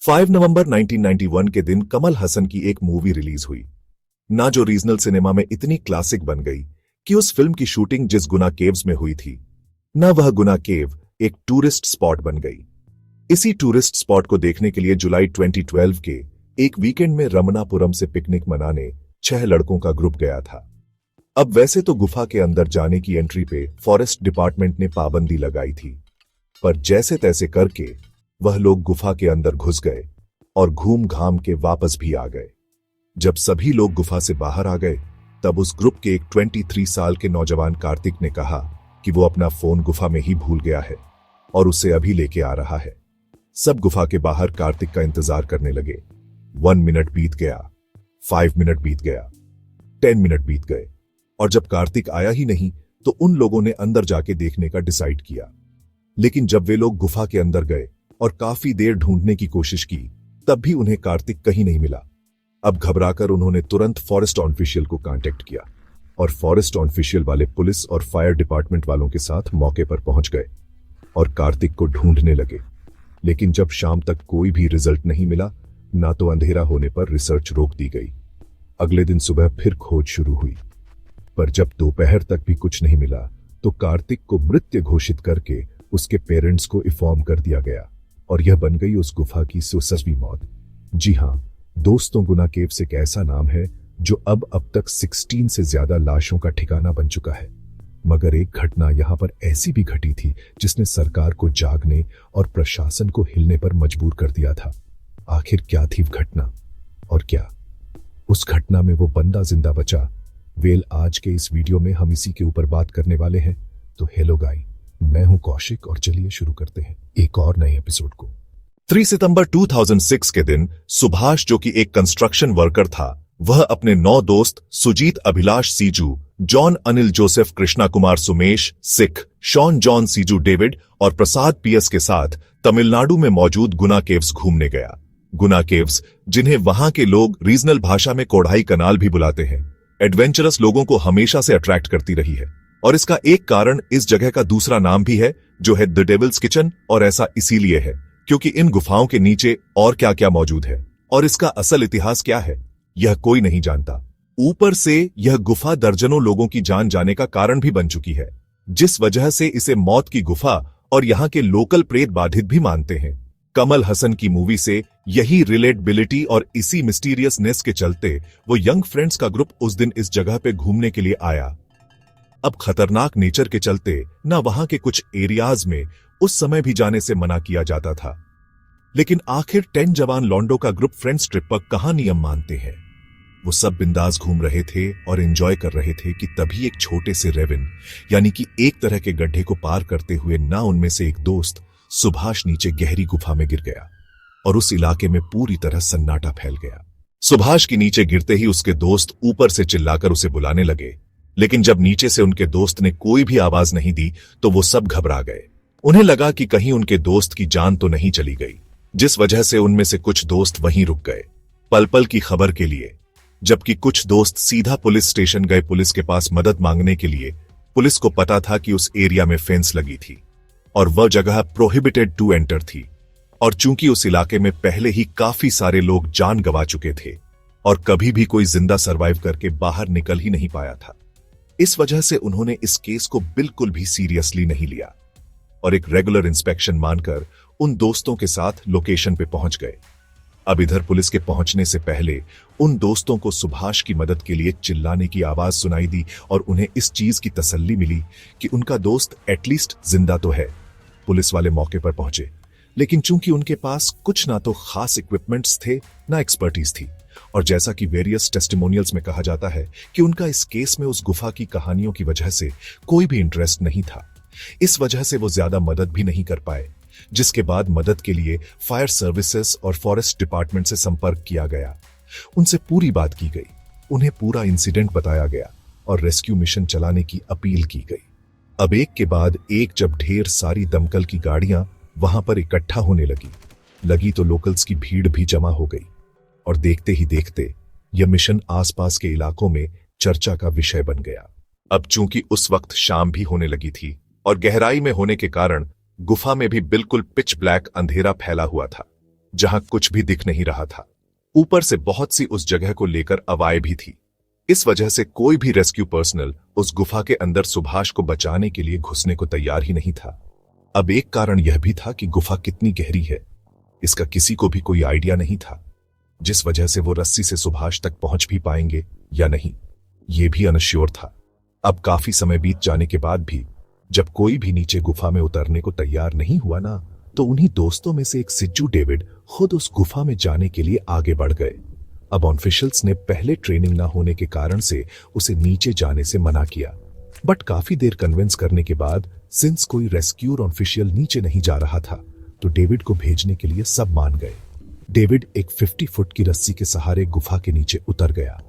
5 नवंबर 1991 के दिन कमल हसन की एक मूवी रिलीज हुई ना, जो रीजनल सिनेमा में इतनी क्लासिक बन गई कि उस फिल्म की शूटिंग जिस गुना केव्स में हुई थी ना, वह गुना केव एक टूरिस्ट स्पॉट बन गई। इसी टूरिस्ट स्पॉट को देखने के लिए जुलाई 2012 के एक वीकेंड में रमनापुरम से पिकनिक मनाने 6 लड़कों का ग्रुप गया था। अब वैसे तो गुफा के अंदर जाने की एंट्री पे फॉरेस्ट डिपार्टमेंट ने पाबंदी लगाई थी, पर जैसे तैसे करके वह लोग गुफा के अंदर घुस गए और घूम घाम के वापस भी आ गए। जब सभी लोग गुफा से बाहर आ गए, तब उस ग्रुप के एक 23 साल के नौजवान कार्तिक ने कहा कि वो अपना फोन गुफा में ही भूल गया है और उसे अभी लेके आ रहा है। सब गुफा के बाहर कार्तिक का इंतजार करने लगे। 1 मिनट बीत गया, 5 मिनट बीत गया, 10 मिनट बीत गए, और जब कार्तिक आया ही नहीं तो उन लोगों ने अंदर जाके देखने का डिसाइड किया। लेकिन जब वे लोग गुफा के अंदर गए और काफी देर ढूंढने की कोशिश की, तब भी उन्हें कार्तिक कहीं नहीं मिला। अब घबराकर उन्होंने तुरंत फॉरेस्ट ऑफिशियल को कांटेक्ट किया और फॉरेस्ट ऑफिशियल वाले पुलिस और फायर डिपार्टमेंट वालों के साथ मौके पर पहुंच गए और कार्तिक को ढूंढने लगे। लेकिन जब शाम तक कोई भी रिजल्ट नहीं मिला, ना तो अंधेरा होने पर रिसर्च रोक दी गई। अगले दिन सुबह फिर खोज शुरू हुई, पर जब दोपहर तक भी कुछ नहीं मिला तो कार्तिक को मृत घोषित करके उसके पेरेंट्स को इन्फॉर्म कर दिया गया और यह बन गई उस गुफा की सुससवी मौत। जी हां दोस्तों, गुना केव्स एक ऐसा नाम है जो अब तक 16 से ज्यादा लाशों का ठिकाना बन चुका है। मगर एक घटना यहां पर ऐसी भी घटी थी जिसने सरकार को जागने और प्रशासन को हिलने पर मजबूर कर दिया था। आखिर क्या थी घटना, और क्या उस घटना में वो बंदा जिंदा बचा? आज के इस वीडियो में हम इसी के ऊपर बात करने वाले हैं। तो हेलो गाइस, मैं हूं कौशिक और चलिए शुरू करते हैं एक और नए एपिसोड को। 3 सितंबर 2006 के दिन सुभाष, जो कि एक कंस्ट्रक्शन वर्कर था, वह अपने 9 दोस्त सुजीत, अभिलाष, सीजू, जॉन, अनिल, जोसेफ, कृष्णा कुमार, सुमेश, सिख, शॉन, जॉन, सीजू, डेविड और प्रसाद पीएस के साथ तमिलनाडु में मौजूद गुना केव्स घूमने गया। गुना केव्स, जिन्हें वहां के लोग रीजनल भाषा में कोढ़ाई कनाल भी बुलाते हैं, एडवेंचरस लोगों को हमेशा से अट्रैक्ट करती रही है। और इसका एक कारण इस जगह का दूसरा नाम भी है, जो है द डेविल्स किचन। और ऐसा इसीलिए है क्योंकि इन गुफाओं के नीचे और क्या क्या मौजूद है और इसका असल इतिहास क्या है, यह कोई नहीं जानता। ऊपर से यह गुफा दर्जनों लोगों की जान जाने का कारण भी बन चुकी है, जिस वजह से इसे मौत की गुफा और यहां के लोकल प्रेत बाधित भी मानते हैं। कमल हसन की मूवी से यही रिलेटेबिलिटी और इसी मिस्टीरियसनेस के चलते वो यंग फ्रेंड्स का ग्रुप उस दिन इस जगह पे घूमने के लिए आया। अब खतरनाक नेचर के चलते ना वहां के कुछ एरियाज में उस समय भी जाने से मना किया जाता था। लेकिन आखिर 10 जवान लौंडों का ग्रुप फ्रेंड्स ट्रिप पर कहां नियम मानते हैं। वो सब बिंदास घूम रहे थे और एंजॉय कर रहे थे कि तभी एक छोटे से रेविन, यानी कि एक तरह के गड्ढे को पार करते हुए ना उनमें से एक दोस्त सुभाष नीचे गहरी गुफा में गिर गया और उस इलाके में पूरी तरह सन्नाटा फैल गया। सुभाष के नीचे गिरते ही उसके दोस्त ऊपर से चिल्लाकर उसे बुलाने लगे, लेकिन जब नीचे से उनके दोस्त ने कोई भी आवाज नहीं दी तो वो सब घबरा गए। उन्हें लगा कि कहीं उनके दोस्त की जान तो नहीं चली गई, जिस वजह से उनमें से कुछ दोस्त वहीं रुक गए पल पल की खबर के लिए, जबकि कुछ दोस्त सीधा पुलिस स्टेशन गए पुलिस के पास मदद मांगने के लिए। पुलिस को पता था कि उस एरिया में फेंस लगी थी और वह जगह प्रोहिबिटेड टू एंटर थी, और चूंकि उस इलाके में पहले ही काफी सारे लोग जान गंवा चुके थे और कभी भी कोई जिंदा सरवाइव करके बाहर निकल ही नहीं पाया था, इस वजह से उन्होंने इस केस को बिल्कुल भी सीरियसली नहीं लिया और एक रेगुलर इंस्पेक्शन मानकर उन दोस्तों के साथ लोकेशन पे पहुंच गए। अब इधर पुलिस के पहुंचने से पहले उन दोस्तों को सुभाष की मदद के लिए चिल्लाने की आवाज सुनाई दी और उन्हें इस चीज की तसल्ली मिली कि उनका दोस्त एटलीस्ट जिंदा तो है। पुलिस वाले मौके पर पहुंचे, लेकिन चूंकि उनके पास कुछ ना तो खास इक्विपमेंट्स थे ना एक्सपर्टीज थी, और जैसा कि वेरियस टेस्टिमोनियल्स में कहा जाता है कि उनका इस केस में उस गुफा की कहानियों की वजह से कोई भी इंटरेस्ट नहीं था, इस वजह से वो ज्यादा मदद भी नहीं कर पाए। जिसके बाद मदद के लिए फायर सर्विसेज और फॉरेस्ट डिपार्टमेंट से संपर्क किया गया। उनसे पूरी बात की गई, उन्हें पूरा इंसिडेंट बताया गया और रेस्क्यू मिशन चलाने की अपील की गई। अब एक के बाद एक जब ढेर सारी दमकल की गाड़ियां वहां पर इकट्ठा होने लगी तो लोकल्स की भीड़ भी जमा हो गई और देखते ही देखते यह मिशन आसपास के इलाकों में चर्चा का विषय बन गया। अब चूंकि उस वक्त शाम भी होने लगी थी और गहराई में होने के कारण गुफा में भी बिल्कुल पिच ब्लैक अंधेरा फैला हुआ था। जहां कुछ भी दिख नहीं रहा था। ऊपर से बहुत सी उस जगह को लेकर अवाएं भी थी। इस वजह से कोई भी रेस्क्यू पर्सनल उस गुफा के अंदर सुभाष को बचाने के लिए घुसने को तैयार ही नहीं था। अब एक कारण यह भी था कि गुफा कितनी गहरी है, इसका किसी को भी कोई आइडिया नहीं था, जिस वजह से वो रस्सी से सुभाष तक पहुंच भी पाएंगे या नहीं, ये भी अनश्योर था। अब काफी समय बीत जाने के बाद भी जब कोई भी नीचे गुफा में उतरने को तैयार नहीं हुआ ना, तो उन्हीं दोस्तों में से एक सिज्जू डेविड खुद उस गुफा में जाने के लिए आगे बढ़ गए। अब ऑफिशियल्स ने पहले ट्रेनिंग ना होने के कारण से उसे नीचे जाने से मना किया, बट काफी देर कन्विंस करने के बाद सिंस कोई रेस्क्यूर ऑफिशियल नीचे नहीं जा रहा था, तो डेविड को भेजने के लिए सब मान गए। डेविड एक 50 फुट की रस्सी के सहारे गुफा के नीचे उतर गया,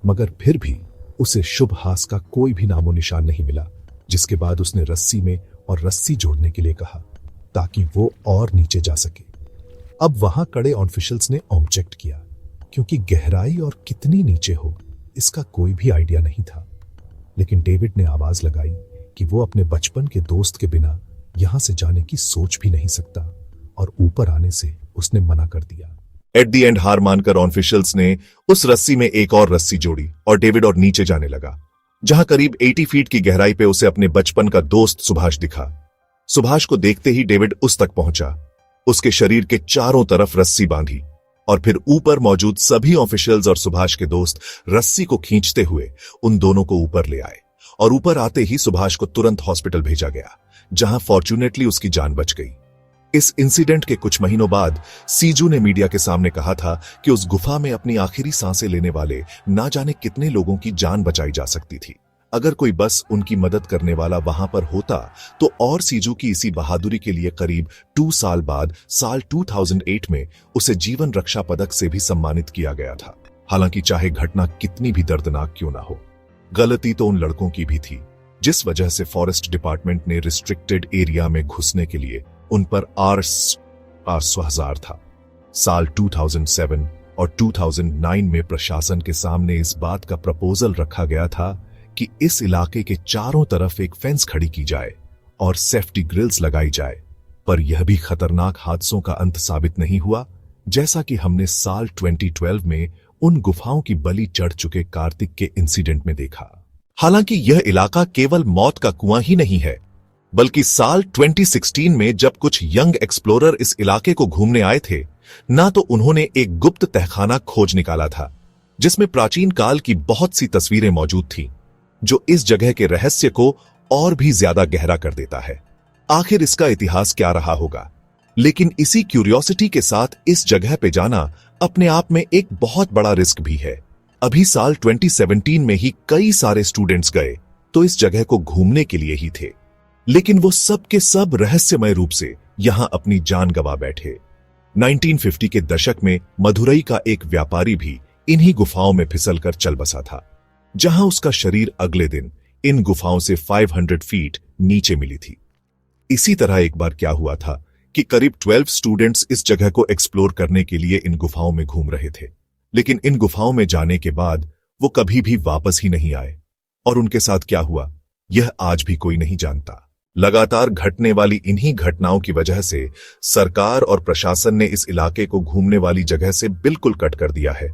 मगर फिर भी उसे शुभ हास का कोई भी नामो निशान नहीं मिला, जिसके बाद उसने रस्सी में और रस्सी जोड़ने के लिए कहा ताकि वो और नीचे जा सके। अब वहां खड़े ऑफिशियल्स ने ऑब्जेक्ट किया, क्योंकि गहराई और कितनी नीचे हो इसका कोई भी आइडिया नहीं था। लेकिन डेविड ने आवाज लगाई कि वो अपने बचपन के दोस्त के बिना यहां से जाने की सोच भी नहीं सकता, और ऊपर आने से उसने मना कर दिया। एट दी एंड हार मानकर ऑफिशियल्स ने उस रस्सी में एक और रस्सी जोड़ी और डेविड और नीचे जाने लगा, जहां करीब 80 फीट की गहराई पे उसे अपने बचपन का दोस्त सुभाष दिखा। सुभाष को देखते ही डेविड उस तक पहुंचा, उसके शरीर के चारों तरफ रस्सी बांधी और फिर ऊपर मौजूद सभी ऑफिशियल्स और सुभाष के दोस्त रस्सी को खींचते हुए उन दोनों को ऊपर ले आए, और ऊपर आते ही सुभाष को तुरंत हॉस्पिटल भेजा गया, जहां फॉर्चुनेटली उसकी जान बच गई। इस इंसिडेंट के कुछ महीनों बाद सीजू ने मीडिया के सामने कहा था कि उस गुफा में अपनी आखिरी सांसें लेने वाले ना जाने कितने लोगों की जान बचाई जा सकती थी अगर कोई बस उनकी मदद करने वाला वहां पर होता तो। और सीजू की इसी बहादुरी के लिए करीब 2 साल बाद साल 2008 में उसे जीवन रक्षा पदक से भी सम्मानित किया गया था। हालांकि चाहे घटना कितनी भी दर्दनाक क्यों ना हो, गलती तो उन लड़कों की भी थी, जिस वजह से फॉरेस्ट डिपार्टमेंट ने रिस्ट्रिक्टेड एरिया में घुसने के लिए उन पर R1000 था। साल 2007 और 2009 में प्रशासन के सामने इस बात का प्रपोजल रखा गया था कि इस इलाके के चारों तरफ एक फेंस खड़ी की जाए और सेफ्टी ग्रिल्स लगाई जाए, पर यह भी खतरनाक हादसों का अंत साबित नहीं हुआ, जैसा कि हमने साल 2012 में उन गुफाओं की बलि चढ़ चुके कार्तिक के इंसिडेंट में देखा। हालांकि यह इलाका केवल मौत का कुआं ही नहीं है, बल्कि साल 2016 में जब कुछ यंग एक्सप्लोरर इस इलाके को घूमने आए थे ना, तो उन्होंने एक गुप्त तहखाना खोज निकाला था, जिसमें प्राचीन काल की बहुत सी तस्वीरें मौजूद थीं, जो इस जगह के रहस्य को और भी ज्यादा गहरा कर देता है। आखिर इसका इतिहास क्या रहा होगा? लेकिन इसी क्यूरियोसिटी के साथ इस जगह पे जाना अपने आप में एक बहुत बड़ा रिस्क भी है। अभी साल 2017 में ही कई सारे स्टूडेंट्स गए तो इस जगह को घूमने के लिए ही थे, लेकिन वो सब के सब रहस्यमय रूप से यहां अपनी जान गंवा बैठे। 1950 के दशक में मदुरई का एक व्यापारी भी इन्हीं गुफाओं में फिसलकर चल बसा था, जहां उसका शरीर अगले दिन इन गुफाओं से 500 फीट नीचे मिली थी। इसी तरह एक बार क्या हुआ था कि करीब 12 स्टूडेंट्स इस जगह को एक्सप्लोर करने के लिए इन गुफाओं में घूम रहे थे, लेकिन इन गुफाओं में जाने के बाद वो कभी भी वापस ही नहीं आए, और उनके साथ क्या हुआ यह आज भी कोई नहीं जानता। लगातार घटने वाली इन्हीं घटनाओं की वजह से सरकार और प्रशासन ने इस इलाके को घूमने वाली जगह से बिल्कुल कट कर दिया है,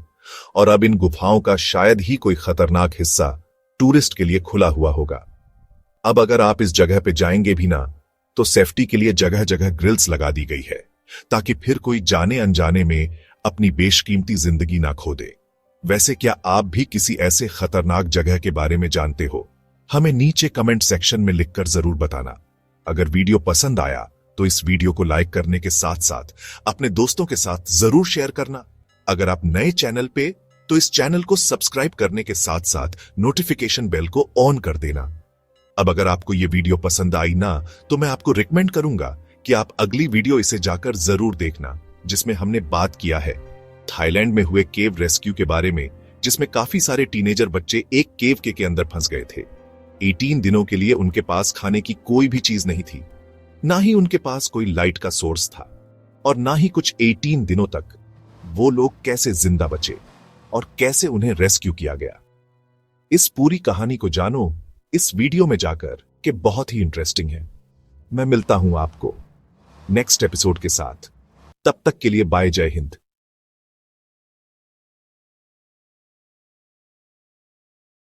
और अब इन गुफाओं का शायद ही कोई खतरनाक हिस्सा टूरिस्ट के लिए खुला हुआ होगा। अब अगर आप इस जगह पे जाएंगे भी ना, तो सेफ्टी के लिए जगह जगह ग्रिल्स लगा दी गई है, ताकि फिर कोई जाने अनजाने में अपनी बेशकीमती जिंदगी ना खो दे। वैसे क्या आप भी किसी ऐसे खतरनाक जगह के बारे में जानते हो? हमें नीचे कमेंट सेक्शन में लिखकर जरूर बताना। अगर वीडियो पसंद आया तो इस वीडियो को लाइक करने के साथ साथ अपने दोस्तों के साथ जरूर शेयर करना। अगर आप नए चैनल पे तो इस चैनल को सब्सक्राइब करने के साथ साथ नोटिफिकेशन बेल को ऑन कर देना। अब अगर आपको ये वीडियो पसंद आई ना, तो मैं आपको रिकमेंड करूंगा कि आप अगली वीडियो इसे जाकर जरूर देखना, जिसमें हमने बात किया है थाईलैंड में हुए केव रेस्क्यू के बारे में, जिसमें काफी सारे टीनेजर बच्चे एक केव के अंदर फंस गए थे। 18 दिनों के लिए उनके पास खाने की कोई भी चीज नहीं थी, ना ही उनके पास कोई लाइट का सोर्स था, और ना ही कुछ 18 दिनों तक वो लोग कैसे जिंदा बचे और कैसे उन्हें रेस्क्यू किया गया। इस पूरी कहानी को जानो इस वीडियो में जाकर, कि बहुत ही इंटरेस्टिंग है। मैं मिलता हूं आपको नेक्स्ट एपिसोड के साथ। तब तक के लिए बाय, जय हिंद।